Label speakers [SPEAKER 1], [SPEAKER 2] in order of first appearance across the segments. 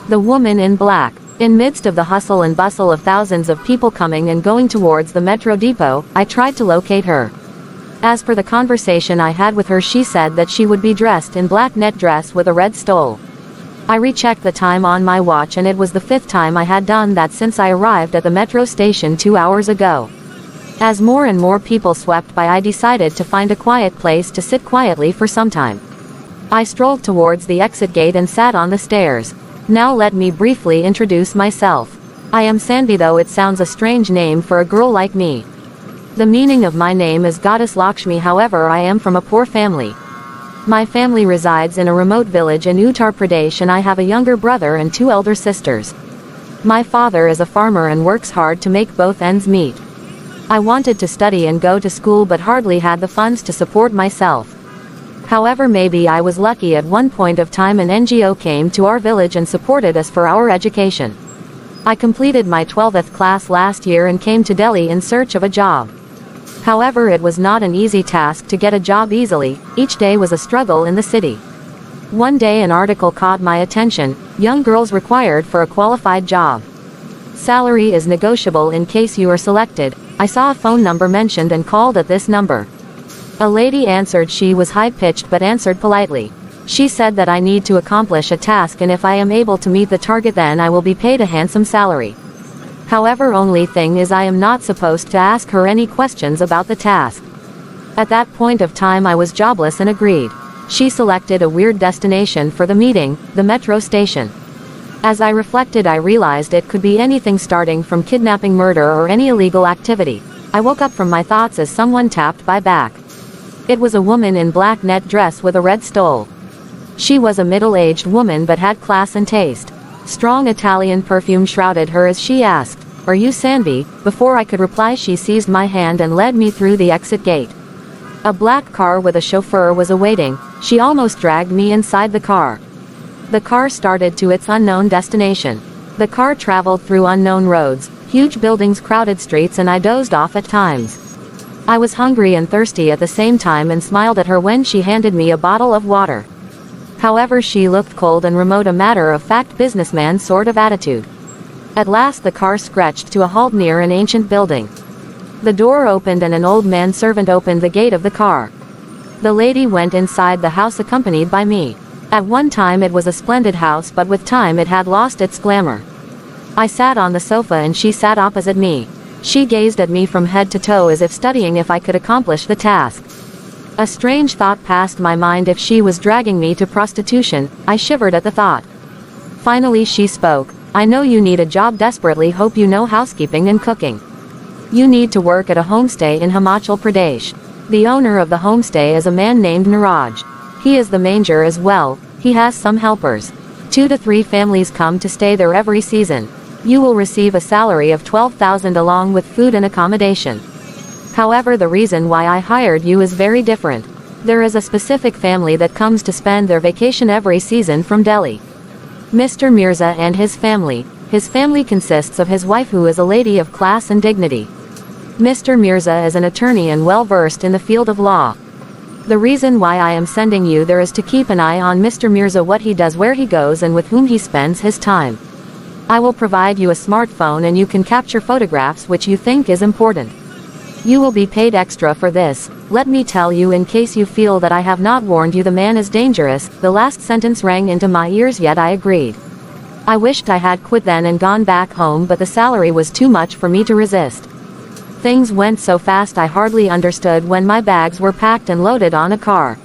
[SPEAKER 1] The woman in black. In midst of the hustle and bustle of thousands of people coming and going towards the metro depot, I tried to locate her. As per the conversation I had with her, she said that she would be dressed in black net dress with a red stole. I rechecked the time on my watch and it was the 5th time I had done that since I arrived at the metro station 2 hours ago. As more and more people swept by, I decided to find a quiet place to sit quietly for some time. I strolled towards the exit gate and sat on the stairs. Now let me briefly introduce myself. I am Sanvi, though it sounds a strange name for a girl like me. The meaning of my name is Goddess Lakshmi, however I am from a poor family. My family resides in a remote village in Uttar Pradesh and I have a younger brother and 2 elder sisters. My father is a farmer and works hard to make both ends meet. I wanted to study and go to school but hardly had the funds to support myself. However, maybe I was lucky. At one point of time an NGO came to our village and supported us for our education. I completed my 12th class last year and came to Delhi in search of a job. However, it was not an easy task to get a job easily. Each day was a struggle in the city. One day an article caught my attention: young girls required for a qualified job. Salary is negotiable in case you are selected. I saw a phone number mentioned and called at this number. A lady answered. She was high-pitched but answered politely. She said that I need to accomplish a task and if I am able to meet the target then I will be paid a handsome salary. However, only thing is I am not supposed to ask her any questions about the task. At that point of time I was jobless and agreed. She selected a weird destination for the meeting, the metro station. As I reflected, I realized it could be anything starting from kidnapping, murder or any illegal activity. I woke up from my thoughts as someone tapped my back. It was a woman in black net dress with a red stole. She was a middle-aged woman but had class and taste. Strong Italian perfume shrouded her as she asked, "Are you Sanvi?" Before I could reply, she seized my hand and led me through the exit gate. A black car with a chauffeur was awaiting. She almost dragged me inside the car. The car started to its unknown destination. The car traveled through unknown roads, huge buildings, crowded streets, and I dozed off at times. I was hungry and thirsty at the same time and smiled at her when she handed me a bottle of water. However, she looked cold and remote, a matter-of-fact businessman sort of attitude. At last the car screeched to a halt near an ancient building. The door opened and an old man servant opened the gate of the car. The lady went inside the house accompanied by me. At one time it was a splendid house, but with time it had lost its glamour. I sat on the sofa and she sat opposite me. She gazed at me from head to toe as if studying if I could accomplish the task. A strange thought passed my mind: if she was dragging me to prostitution. I shivered at the thought. Finally she spoke. "I know you need a job desperately. Hope you know housekeeping and cooking. You need to work at a homestay in Himachal Pradesh. The owner of the homestay is a man named Niraj. He is the manager as well. He has some helpers. 2 to 3 families come to stay there every season. You will receive a salary of 12,000 along with food and accommodation. However, the reason why I hired you is very different. There is a specific family that comes to spend their vacation every season from Delhi. Mr. Mirza and his family. His family consists of his wife, who is a lady of class and dignity. Mr. Mirza is an attorney and well versed in the field of law. The reason why I am sending you there is to keep an eye on Mr. Mirza, what he does, where he goes, and with whom he spends his time. I will provide you a smartphone and you can capture photographs which you think is important. You will be paid extra for this. Let me tell you, in case you feel that I have not warned you, the man is dangerous." The last sentence rang into my ears, yet I agreed. I wished I had quit then and gone back home, but the salary was too much for me to resist. Things went so fast I hardly understood when my bags were packed and loaded on a car.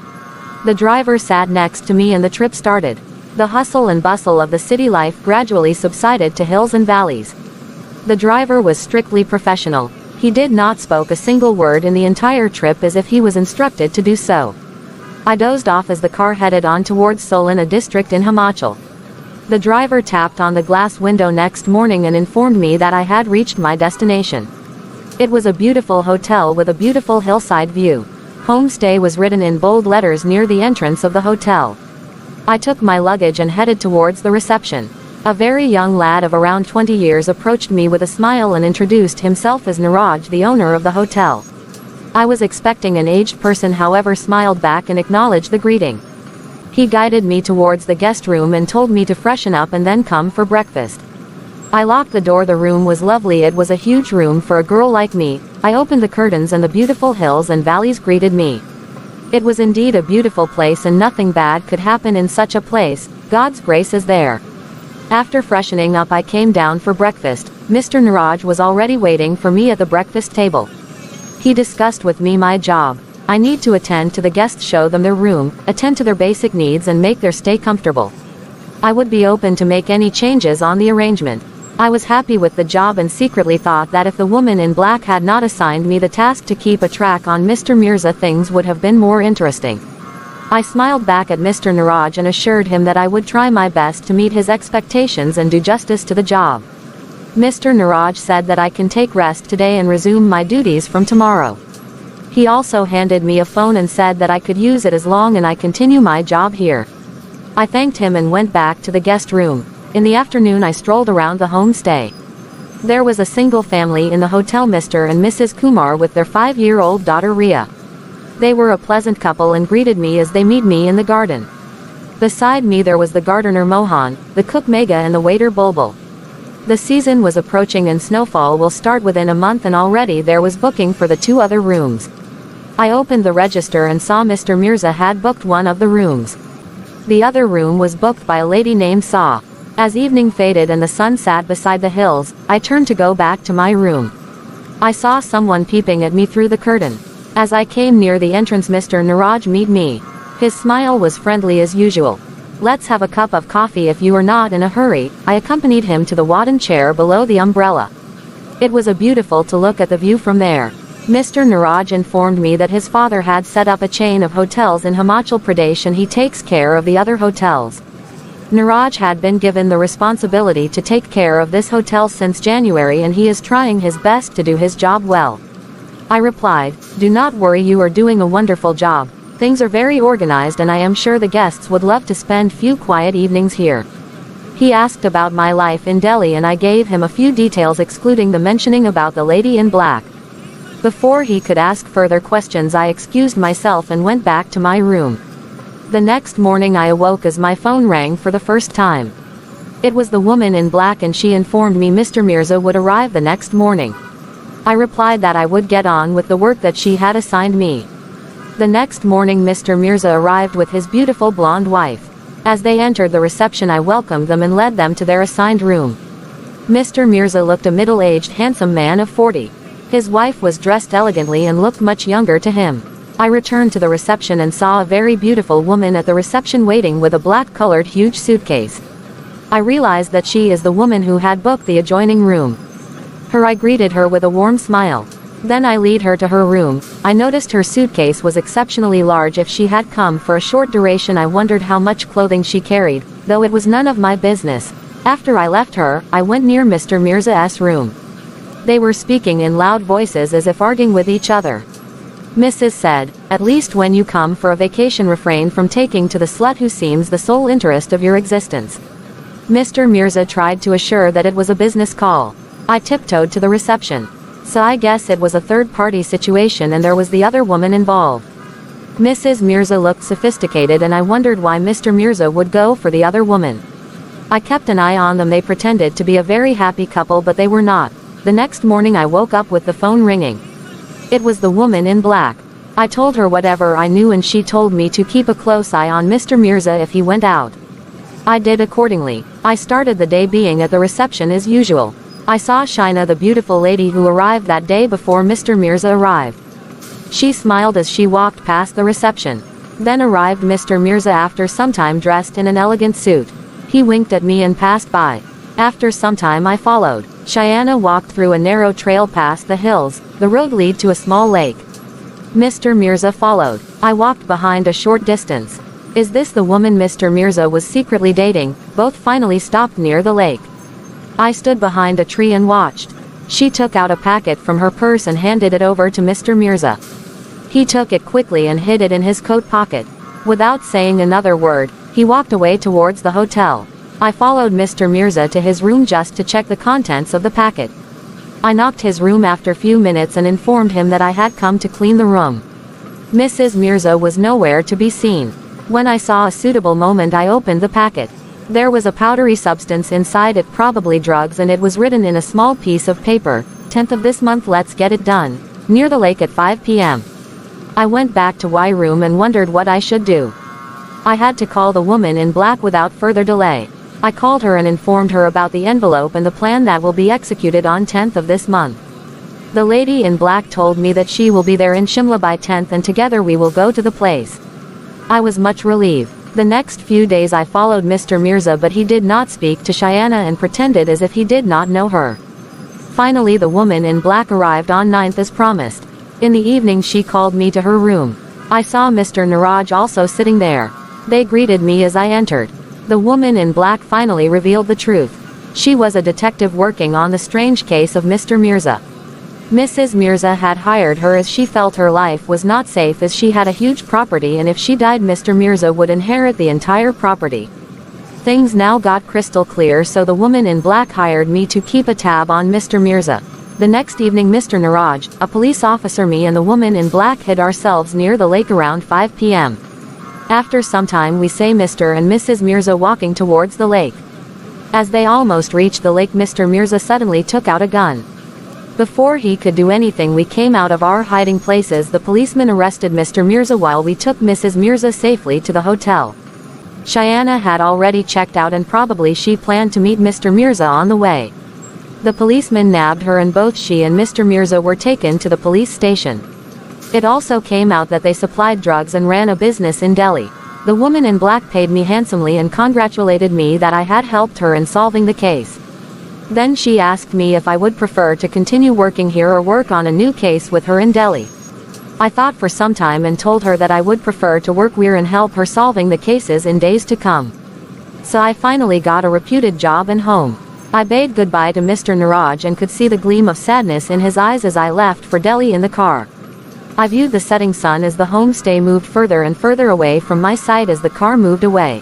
[SPEAKER 1] The driver sat next to me and the trip started. The hustle and bustle of the city life gradually subsided to hills and valleys. The driver was strictly professional. He did not spoke a single word in the entire trip, as if he was instructed to do so. I dozed off as the car headed on towards Solan, a district in Himachal. The driver tapped on the glass window next morning and informed me that I had reached my destination. It was a beautiful hotel with a beautiful hillside view. Homestay was written in bold letters near the entrance of the hotel. I took my luggage and headed towards the reception. A very young lad of around 20 years approached me with a smile and introduced himself as Niraj, the owner of the hotel. I was expecting an aged person, however smiled back and acknowledged the greeting. He guided me towards the guest room and told me to freshen up and then come for breakfast. I locked the door. The room was lovely. It was a huge room for a girl like me. I opened the curtains and the beautiful hills and valleys greeted me. It was indeed a beautiful place and nothing bad could happen in such a place. God's grace is there. After freshening up I came down for breakfast. Mr. Niraj was already waiting for me at the breakfast table. He discussed with me my job. I need to attend to the guests, show them their room, attend to their basic needs and make their stay comfortable. I would be open to make any changes on the arrangement. I was happy with the job and secretly thought that if the woman in black had not assigned me the task to keep a track on Mr. Mirza, things would have been more interesting. I smiled back at Mr. Niraj and assured him that I would try my best to meet his expectations and do justice to the job. Mr. Niraj said that I can take rest today and resume my duties from tomorrow. He also handed me a phone and said that I could use it as long as I continue my job here. I thanked him and went back to the guest room. In the afternoon I strolled around the homestay. There was a single family in the hotel, Mr. and Mrs. Kumar with their 5-year-old daughter Ria. They were a pleasant couple and greeted me as they meet me in the garden. Beside me there was the gardener Mohan, the cook Megha and the waiter Bulbul. The season was approaching and snowfall will start within a month and already there was booking for the 2 other rooms. I opened the register and saw Mr. Mirza had booked one of the rooms. The other room was booked by a lady named Sa. As evening faded and the sun sat beside the hills, I turned to go back to my room. I saw someone peeping at me through the curtain. As I came near the entrance, Mr. Niraj met me. His smile was friendly as usual. Let's have a cup of coffee if you are not in a hurry. I accompanied him to the wooden chair below the umbrella. It was beautiful to look at the view from there. Mr. Niraj informed me that his father had set up a chain of hotels in Himachal Pradesh and he takes care of the other hotels. Niraj had been given the responsibility to take care of this hotel since January and he is trying his best to do his job well. I replied, "Do not worry, you are doing a wonderful job. Things are very organized and I am sure the guests would love to spend few quiet evenings here." He asked about my life in Delhi and I gave him a few details excluding the mentioning about the lady in black. Before he could ask further questions I excused myself and went back to my room. The next morning I awoke as my phone rang for the first time. It was the woman in black and she informed me Mr. Mirza would arrive the next morning. I replied that I would get on with the work that she had assigned me. The next morning Mr. Mirza arrived with his beautiful blonde wife. As they entered the reception I welcomed them and led them to their assigned room. Mr. Mirza looked a middle-aged handsome man of 40. His wife was dressed elegantly and looked much younger to him. I returned to the reception and saw a very beautiful woman at the reception waiting with a black-colored huge suitcase. I realized that she is the woman who had booked the adjoining room. I greeted her with a warm smile. Then I led her to her room. I noticed her suitcase was exceptionally large. If she had come for a short duration I wondered how much clothing she carried, though it was none of my business. After I left her, I went near Mr. Mirza's room. They were speaking in loud voices as if arguing with each other. Mrs. said, "At least when you come for a vacation refrain from taking to the slut who seems the sole interest of your existence." Mr. Mirza tried to assure that it was a business call. I tiptoed to the reception. So I guess it was a third-party situation and there was the other woman involved. Mrs. Mirza looked sophisticated and I wondered why Mr. Mirza would go for the other woman. I kept an eye on them. They pretended to be a very happy couple but they were not. The next morning I woke up with the phone ringing. It was the woman in black. I told her whatever I knew and she told me to keep a close eye on Mr. Mirza if he went out. I did accordingly. I started the day being at the reception as usual. I saw Shaina, the beautiful lady who arrived that day before Mr. Mirza arrived. She smiled as she walked past the reception. Then arrived Mr. Mirza after some time dressed in an elegant suit. He winked at me and passed by. After some time I followed. Shaina walked through a narrow trail past the hills. The road led to a small lake. Mr. Mirza followed. I walked behind a short distance. Is this the woman Mr. Mirza was secretly dating? Both finally stopped near the lake. I stood behind a tree and watched. She took out a packet from her purse and handed it over to Mr. Mirza. He took it quickly and hid it in his coat pocket. Without saying another word, he walked away towards the hotel. I followed Mr. Mirza to his room just to check the contents of the packet. I knocked his room after few minutes and informed him that I had come to clean the room. Mrs. Mirza was nowhere to be seen. When I saw a suitable moment I opened the packet. There was a powdery substance inside it, probably drugs, and it was written in a small piece of paper, 10th of this month, let's get it done. Near the lake at 5 p.m. I went back to my room and wondered what I should do. I had to call the woman in black without further delay. I called her and informed her about the envelope and the plan that will be executed on 10th of this month. The lady in black told me that she will be there in Shimla by 10th and together we will go to the place. I was much relieved. The next few days I followed Mr. Mirza, but he did not speak to Cheyenne and pretended as if he did not know her. Finally the woman in black arrived on 9th as promised. In the evening she called me to her room. I saw Mr. Niraj also sitting there. They greeted me as I entered. The woman in black finally revealed the truth. She was a detective working on the strange case of Mr. Mirza. Mrs. Mirza had hired her as she felt her life was not safe, as she had a huge property and if she died Mr. Mirza would inherit the entire property. Things now got crystal clear, so the woman in black hired me to keep a tab on Mr. Mirza. The next evening Mr. Niraj, a police officer, me and the woman in black hid ourselves near the lake around 5 p.m. After some time we saw Mr. and Mrs. Mirza walking towards the lake. As they almost reached the lake Mr. Mirza suddenly took out a gun. Before he could do anything we came out of our hiding places. The policeman arrested Mr. Mirza while we took Mrs. Mirza safely to the hotel. Cheyenne had already checked out and probably she planned to meet Mr. Mirza on the way. The policeman nabbed her and both she and Mr. Mirza were taken to the police station. It also came out that they supplied drugs and ran a business in Delhi. The woman in black paid me handsomely and congratulated me that I had helped her in solving the case. Then she asked me if I would prefer to continue working here or work on a new case with her in Delhi. I thought for some time and told her that I would prefer to work here and help her solving the cases in days to come. So I finally got a reputed job and home. I bade goodbye to Mr. Niraj and could see the gleam of sadness in his eyes as I left for Delhi in the car. I viewed the setting sun as the homestay moved further and further away from my sight as the car moved away.